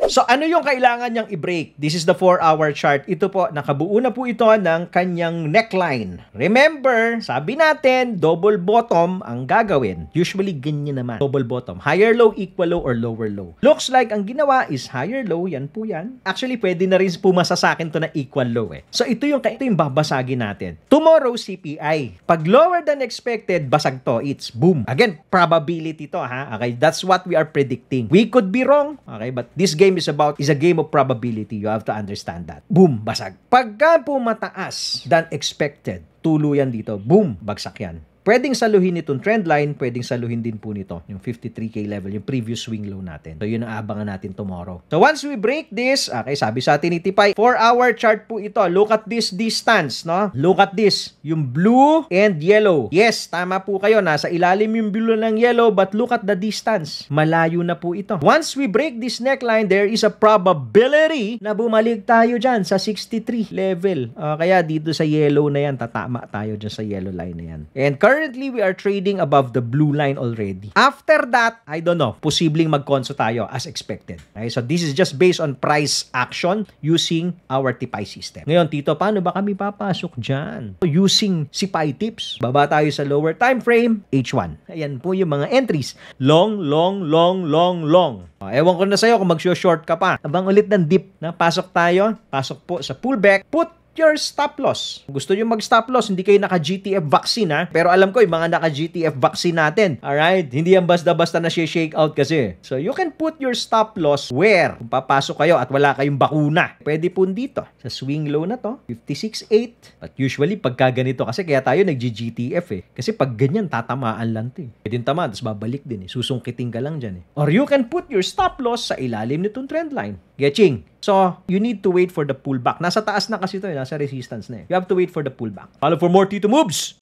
So ano yung kailangan niyang i-break? This is the 4-hour chart. Ito po, nakabuo na po ito ng kanyang neckline. Remember, sabi natin, double bottom ang gagawin. Usually, ganyan naman. Double bottom. Higher low, equal low, or lower low. Looks like ang ginawa is higher low. Yan po yan. Actually, pwede na rin pumasa sa akin to na equal low eh. So ito yung babasagin natin. Tomorrow, CPI. Pag lower than expected, basag to. It's boom. Again, probability to ha. Okay, that's what we are predicting. We could be wrong. Okay, but this game is a game of probability. You have to understand that. Boom, basag. Pagka po mataas than expected, tuluyan dito, boom, bagsak yan. Pwedeng saluhin itong trend line, pwedeng saluhin din po nito, yung 53K level, yung previous swing low natin. So, yun ang abangan natin tomorrow. So, once we break this, okay, sabi sa atin ni Tipay, 4-hour chart po ito. Look at this distance, no? Look at this, yung blue and yellow. Yes, tama po kayo, nasa ilalim yung blue ng yellow, but look at the distance. Malayo na po ito. Once we break this neckline, there is a probability na bumalik tayo dyan sa 63 level. Kaya dito sa yellow na yan, tatama tayo dyan sa yellow line na yan. And currently, we are trading above the blue line already. After that, I don't know, posibleng mag-conso tayo as expected. Okay, so this is just based on price action using our TIPI system. Ngayon, Tito, paano ba kami papasok dyan? Using SIPI tips. Baba tayo sa lower time frame, H1. Ayan po yung mga entries. Long, long, long, long, long. Ewan ko na sa'yo kung mag-short ka pa. Abang ulit ng dip. Pasok tayo. Pasok po sa pullback. Put your stop loss. Gusto nyo mag-stop loss, hindi kayo naka-GTF vaccine ha. Pero alam ko, yung mga naka-GTF vaccine natin, alright? Hindi yan basta-basta na shake out kasi. So, you can put your stop loss where? Kung papasok kayo at wala kayong bakuna. Pwede po dito. Sa swing low na to, 56.8. But usually, pagka ganito kasi, kaya tayo nag-GTF eh. Kasi pag ganyan, tatamaan lang to eh. Pwede tama, tapos babalik din eh. Susungkitin ka lang dyan eh. Or you can put your stop loss sa ilalim nitong trend line. Getching? So, you need to wait for the pullback. Nasa taas na kasi ito, nasa resistance na eh. You have to wait for the pullback. Follow for more Tito Moves!